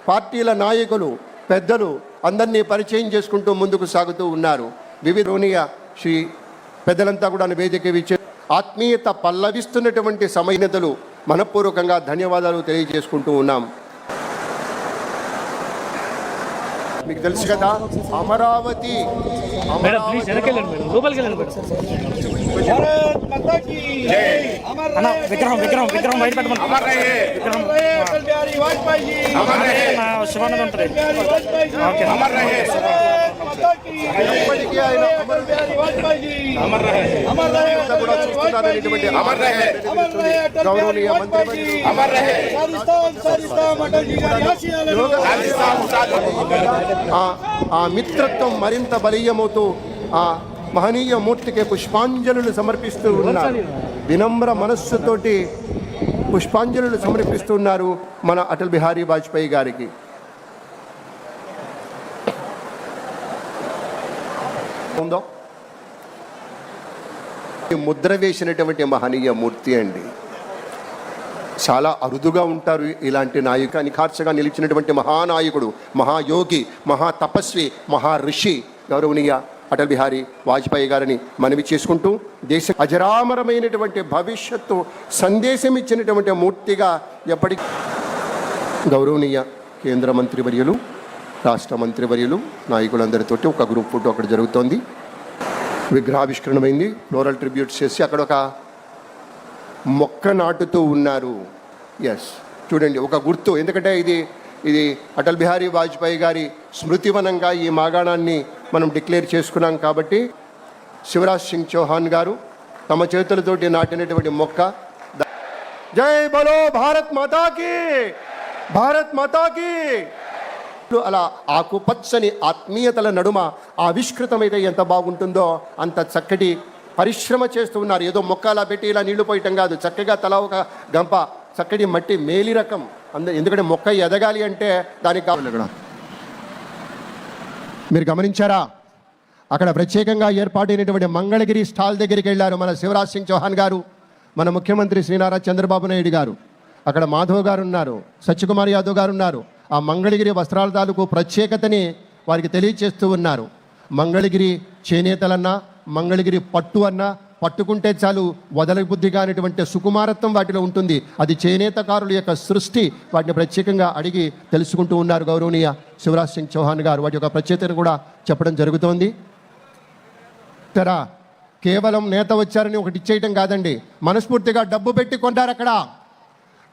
పార్టీల నాయకులు, పెద్దలు అందరినీ పరిచయం చేసుకుంటూ ముందుకు సాగుతూ ఉన్నారు. వివిధ శ్రీ పెద్దలంతా కూడా వేదిక ఇచ్చే ఆత్మీయత పల్లవిస్తున్నటువంటి సమయతలు మనపూర్వకంగా ధన్యవాదాలు తెలియజేసుకుంటూ ఉన్నాం. మీకు తెలుసు కదా, అమరావతి గౌరవనీయ మంత్రి ఆ మిత్రత్వం మరింత బలీయమవుతూ ఆ మహనీయ మూర్తికి పుష్పాంజలులు సమర్పిస్తూ ఉన్నారు. వినమ్ర మనస్సుతోటి పుష్పాంజలులు సమర్పిస్తున్నారు మన అటల్ బిహారీ వాజ్పేయి గారికి. ముద్ర వేసినటువంటి మహనీయ మూర్తి అండి. చాలా అరుదుగా ఉంటారు ఇలాంటి నాయకు. నిఖార్చగా నిలిచినటువంటి మహానాయకుడు, మహాయోగి, మహాతపస్వి, మహాఋషి గౌరవనీయ అటల్ బిహారీ వాజ్పేయి గారిని మనవి చేసుకుంటూ, దేశ అజరామరమైనటువంటి భవిష్యత్తు సందేశం ఇచ్చినటువంటి మూర్తిగా ఎప్పటికీ గౌరవనీయ కేంద్ర మంత్రివర్యులు, రాష్ట్ర మంత్రివర్యులు, నాయకులందరితోటి ఒక గ్రూప్ ఫోటో అక్కడ జరుగుతోంది. విగ్రహావిష్కరణమైంది. ఫ్లోరల్ ట్రిబ్యూట్స్ చేసి అక్కడ ఒక మొక్క నాటుతూ ఉన్నారు. ఎస్, చూడండి, ఒక గుర్తు. ఎందుకంటే ఇది అటల్ బిహారీ వాజ్పేయి గారి స్మృతివనంగా ఈ మాగాణాన్ని మనం డిక్లేర్ చేసుకున్నాం కాబట్టి శివరాజ్ సింగ్ చౌహాన్ గారు తమ చేతులతోటి నాటినటువంటి మొక్క. జై బలో భారత్ మాతాకి, భారత్ మాతాకి. అలా ఆకుపచ్చని ఆత్మీయతల నడుమ ఆవిష్కృతమైతే ఎంత బాగుంటుందో అంత చక్కటి పరిశ్రమ చేస్తూ ఉన్నారు. ఏదో మొక్క అలా పెట్టి ఇలా నీళ్లు పోయటం కాదు, చక్కగా తలా ఒక గంప చక్కటి మట్టి మేలి రకం. ఎందుకంటే మొక్క ఎదగాలి అంటే దానికి కావాలి. మీరు గమనించారా, అక్కడ ప్రత్యేకంగా ఏర్పాటైనటువంటి మంగళగిరి స్టాల్ దగ్గరికి వెళ్ళారు మన శివరాజ్ సింగ్ చౌహాన్ గారు, మన ముఖ్యమంత్రి శ్రీ నారా చంద్రబాబు నాయుడు గారు. అక్కడ మాధవ్ గారు ఉన్నారు, సత్యకుమార్ యాదవ్ గారు ఉన్నారు. ఆ మంగళగిరి వస్త్రాల తాలూకు ప్రత్యేకతని వారికి తెలియచేస్తూ ఉన్నారు. మంగళగిరి చేనేతలన్నా, మంగళగిరి పట్టు అన్నా, పట్టుకుంటే చాలు వదల బుద్ధి కానిటువంటి సుకుమారత్వం వాటిలో ఉంటుంది. అది చేనేతకారుల యొక్క సృష్టి. వాటిని ప్రత్యేకంగా అడిగి తెలుసుకుంటూ ఉన్నారు గౌరవనీయ శివరాజ్ సింగ్ చౌహాన్ గారు. వాటి యొక్క ప్రత్యేకతను కూడా చెప్పడం జరుగుతోంది. కేవలం నేత వచ్చారని ఒకటి ఇచ్చేయటం కాదండి, మనస్ఫూర్తిగా డబ్బు పెట్టి కొంటారు. అక్కడ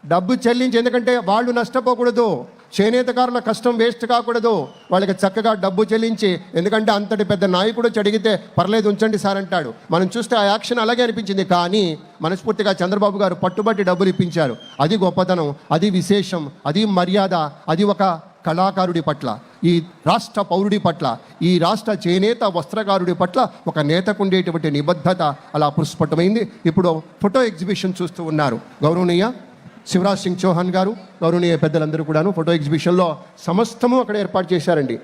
డబ్బు చెల్లించి, ఎందుకంటే వాళ్ళు నష్టపోకూడదు, చేనేతకారుల కష్టం వేస్ట్ కాకూడదు, వాళ్ళకి చక్కగా డబ్బు చెల్లించి. ఎందుకంటే అంతటి పెద్ద నాయకుడు అడిగితే పర్లేదు ఉంచండి సార్ అంటాడు. మనం చూస్తే ఆ యాక్షన్ అలాగే అనిపించింది. కానీ మనస్ఫూర్తిగా చంద్రబాబు గారు పట్టుబట్టి డబ్బులు ఇప్పించారు. అది గొప్పతనం, అది విశేషం, అది మర్యాద. అది ఒక కళాకారుడి పట్ల, ఈ రాష్ట్ర పౌరుడి పట్ల, ఈ రాష్ట్ర చేనేత వస్త్రకారుడి పట్ల ఒక నేతకు ఉండేటువంటి నిబద్ధత అలా పుష్పటమైంది. ఇప్పుడు ఫోటో ఎగ్జిబిషన్ చూస్తూ ఉన్నారు గౌరవనీయ శివరాజ్ సింగ్ చౌహాన్ గారు, గౌరవనీయ పెద్దలందరూ కూడాను ఫోటో ఎగ్జిబిషన్లో సమస్తము అక్కడ ఏర్పాటు చేశారండి.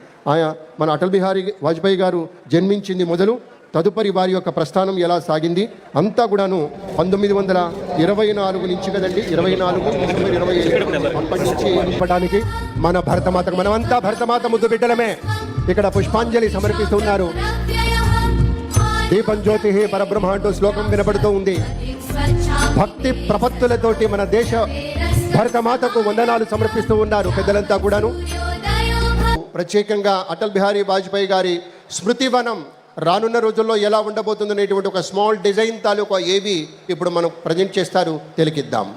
మన అటల్ బిహారీ వాజ్పేయి గారు జన్మించింది మొదలు తదుపరి వారి యొక్క ప్రస్థానం ఎలా సాగింది అంతా కూడాను 1924 నుంచి కదండి, 24 డిసెంబర్ 25 అప్పటి నుంచి ఇవ్వడానికి మన భరతమాతకు, మనమంతా భరతమాత ముద్దు బిడ్డలమే. ఇక్కడ పుష్పాంజలి సమర్పిస్తున్నారు. దీపం జ్యోతి పరబ్రహ్మ అంటూ శ్లోకం వినబడుతూ ఉంది. భక్తి ప్రపత్తులతోటి మన దేశ భరతమాతకు వందనాలు సమర్పిస్తూ ఉన్నారు పెద్దలంతా కూడాను. ప్రత్యేకంగా అటల్ బిహారీ వాజ్పేయి గారి స్మృతివనం రానున్న రోజుల్లో ఎలా ఉండబోతుంది అనేటువంటి ఒక స్మాల్ డిజైన్ తాలూకా ఏవి ఇప్పుడు మనం ప్రజెంట్ చేస్తారు, తెలికిద్దాం.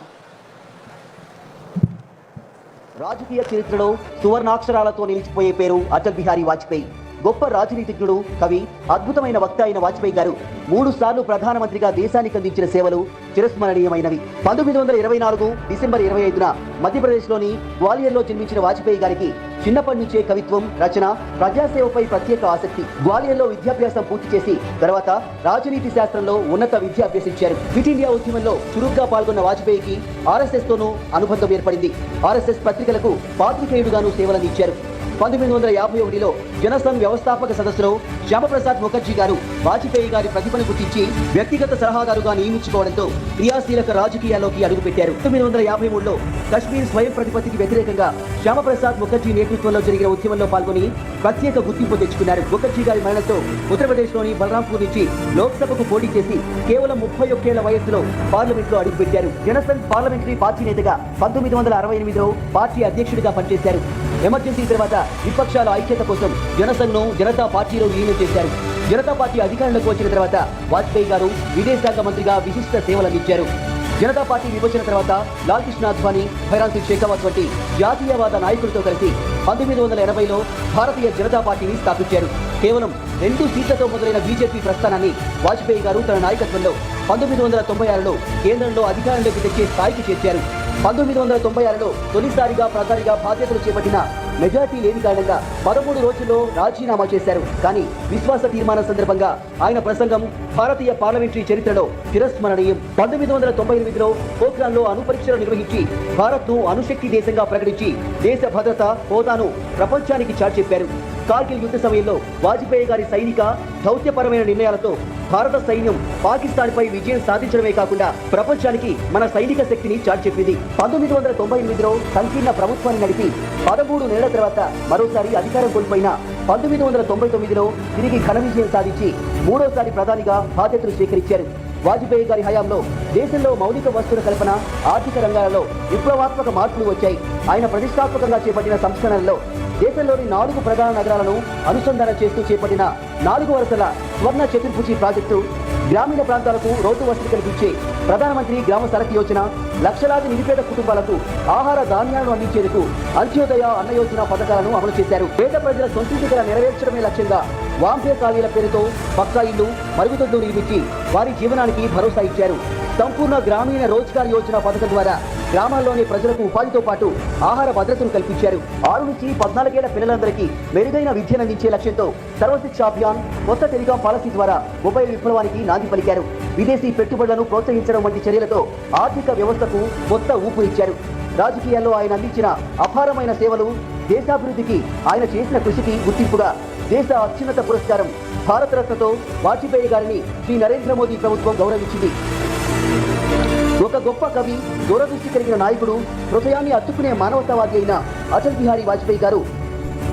రాజకీయ చరిత్రలో సువర్ణాక్షరాలతో నిలిచిపోయే పేరు అటల్ బిహారీ వాజ్పేయి. గొప్ప రాజనీతిజ్ఞుడు, కవి, అద్భుతమైన వక్త అయిన వాజ్పేయి గారు 3 సార్లు ప్రధానమంత్రిగా దేశానికి అందించిన సేవలు చిరస్మరణీయమైనవి. 1924 డిసెంబర్ 25న మధ్యప్రదేశ్లోని గ్వాలియర్లో జన్మించిన వాజ్పేయి గారికి చిన్నప్పటి నుంచే కవిత్వం, రచన, ప్రజాసేవపై ప్రత్యేక ఆసక్తి. గ్వాలియర్లో విద్యాభ్యాసం పూర్తి చేసి తర్వాత రాజనీతి శాస్త్రంలో ఉన్నత విద్య అభ్యసించారు. క్విట్ ఇండియా ఉద్యమంలో చురుగ్గా పాల్గొన్న వాజ్పేయికి RSS తోనూ అనుబంధం ఏర్పడింది. RSS పత్రికలకు పాత్రికేయుడుగాను సేవలందించారు. 1951లో జనసంఘ్ వ్యవస్థాపక సదస్సులో శ్యామప్రసాద్ ముఖర్జీ గారు వాజ్పేయి గారి ప్రతిభను గుర్తించి వ్యక్తిగత సలహాదారుగా నియమించుకోవడంతో క్రియాశీలక రాజకీయాల్లోకి అడుగుపెట్టారు. 1953లో కశ్మీర్ స్వయం ప్రతిపత్తికి వ్యతిరేకంగా శ్యామప్రసాద్ ముఖర్జీ నేతృత్వంలో జరిగిన ఉద్యమంలో పాల్గొని ప్రత్యేక గుర్తింపు తెచ్చుకున్నారు. ముఖర్జీ గారి మరణంతో ఉత్తరప్రదేశ్లోని బలరాంపూర్ నుంచి లోక్సభకు పోటీ చేసి కేవలం 31 ఏళ్ల వయస్సులో పార్లమెంట్లో అడుగుపెట్టారు. జనసంఘ్ పార్లమెంటరీ పార్టీ నేతగా 1968లో పార్టీ అధ్యక్షుడిగా పనిచేశారు. ఎమర్జెన్సీ తర్వాత విపక్షాల ఐక్యత కోసం జనసంఘ్ను జనతా పార్టీలో విలీనం చేశారు. జనతా పార్టీ అధికారంలోకి వచ్చిన తర్వాత వాజ్పేయి గారు విదేశాంగ మంత్రిగా విశిష్ట సేవలందించారు. జనతా పార్టీ విభజన తర్వాత లాల్ కృష్ణ అద్వానీ, భైరాన్ సింగ్ షేకావత్ వంటి జాతీయవాద నాయకులతో కలిసి 1980లో భారతీయ జనతా పార్టీని స్థాపించారు. కేవలం 2 సీట్లతో మొదలైన బీజేపీ ప్రస్థానాన్ని వాజ్పేయి గారు తన నాయకత్వంలో 1996లో కేంద్రంలో అధికారంలోకి తెచ్చే స్థాయికి చేర్చారు. 1996లో తొలిసారిగా ప్రధానిగా బాధ్యతలు చేపట్టిన మెజార్టీ లేని కారణంగా 13 రోజుల్లో రాజీనామా చేశారు. కానీ విశ్వాస తీర్మానం సందర్భంగా ఆయన ప్రసంగం భారతీయ పార్లమెంటరీ చరిత్రలో చిరస్మరణీయం. 1998లో పోఖ్రాన్లో అణు పరీక్షలు నిర్వహించి భారత్ను అణుశక్తి దేశంగా ప్రకటించి దేశ భద్రత హోదాను ప్రపంచానికి చాటి చెప్పారు. కార్గిల్ యుద్ధ సమయంలో వాజ్పేయి గారి సైనిక దౌత్యపరమైన నిర్ణయాలతో భారత సైన్యం పాకిస్తాన్పై విజయం సాధించడమే కాకుండా ప్రపంచానికి మన సైనిక శక్తిని చాటి చెప్పింది. 1998లో సంకీర్ణ ప్రభుత్వాన్ని నడిపి 13 నెలల తర్వాత మరోసారి అధికారం కోల్పోయిన 1999లో తిరిగి ఘన విజయం సాధించి 3వసారి ప్రధానిగా బాధ్యతలు స్వీకరించారు. వాజ్పేయి గారి హయాంలో దేశంలో మౌలిక వస్తువుల కల్పన, ఆర్థిక రంగాలలో విప్లవాత్మక మార్పులు వచ్చాయి. ఆయన ప్రతిష్టాత్మకంగా చేపట్టిన సంస్కరణల్లో దేశంలోని 4 ప్రధాన నగరాలను అనుసంధానం చేస్తూ చేపట్టిన 4 వరుసల స్వర్ణ చతుర్భుజి ప్రాజెక్టు, గ్రామీణ ప్రాంతాలకు రోడ్డు వసతి కల్పించే ప్రధానమంత్రి గ్రామ సడక్ యోజన, లక్షలాది నిరుపేద కుటుంబాలకు ఆహార ధాన్యాలను అందించేందుకు అంత్యోదయ అన్న యోజన పథకాలను అమలు చేశారు. పేద ప్రజల సొంతింటి కల నెరవేర్చడమే లక్ష్యంగా వాంపే కాలనీల పేరుతో పక్కా ఇల్లు, మరుగుదొడ్లు నిర్మించి వారి జీవనానికి భరోసా ఇచ్చారు. సంపూర్ణ గ్రామీణ రోజ్గార్ యోజన పథకం ద్వారా గ్రామాల్లోని ప్రజలకు ఉపాధితో పాటు ఆహార భద్రతను కల్పించారు. 6 నుంచి 14 ఏళ్ల పిల్లలందరికీ మెరుగైన విద్యను అందించే లక్ష్యంతో సర్వశిక్ష అభియాన్, కొత్త టెలికాం పాలసీ ద్వారా మొబైల్ విప్లవానికి నాంది పలికారు. విదేశీ పెట్టుబడులను ప్రోత్సహించడం వంటి చర్యలతో ఆర్థిక వ్యవస్థకు కొత్త ఊపునిచ్చారు. రాజకీయాల్లో ఆయన అందించిన అపారమైన సేవలు, దేశాభివృద్ధికి ఆయన చేసిన కృషికి గుర్తింపుగా దేశ అత్యున్నత పురస్కారం భారతరత్నతో వాజ్పేయి గారిని శ్రీ నరేంద్ర మోదీ ప్రభుత్వం గౌరవించింది. ఒక గొప్ప కవి, దూరదృష్టి కలిగిన నాయకుడు, హృదయాన్ని అత్తుకునే మానవతావాది అయిన అటల్ బిహారీ వాజ్పేయి గారు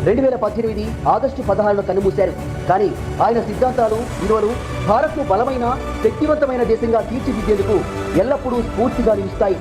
2018 ఆగస్టు 16లో కన్నుమూశారు. కానీ ఆయన సిద్ధాంతాలు, విలువలు భారత్ను బలమైన, శక్తివంతమైన దేశంగా తీర్చిదిద్దేందుకు ఎల్లప్పుడూ స్ఫూర్తిగా నిలుస్తాయి.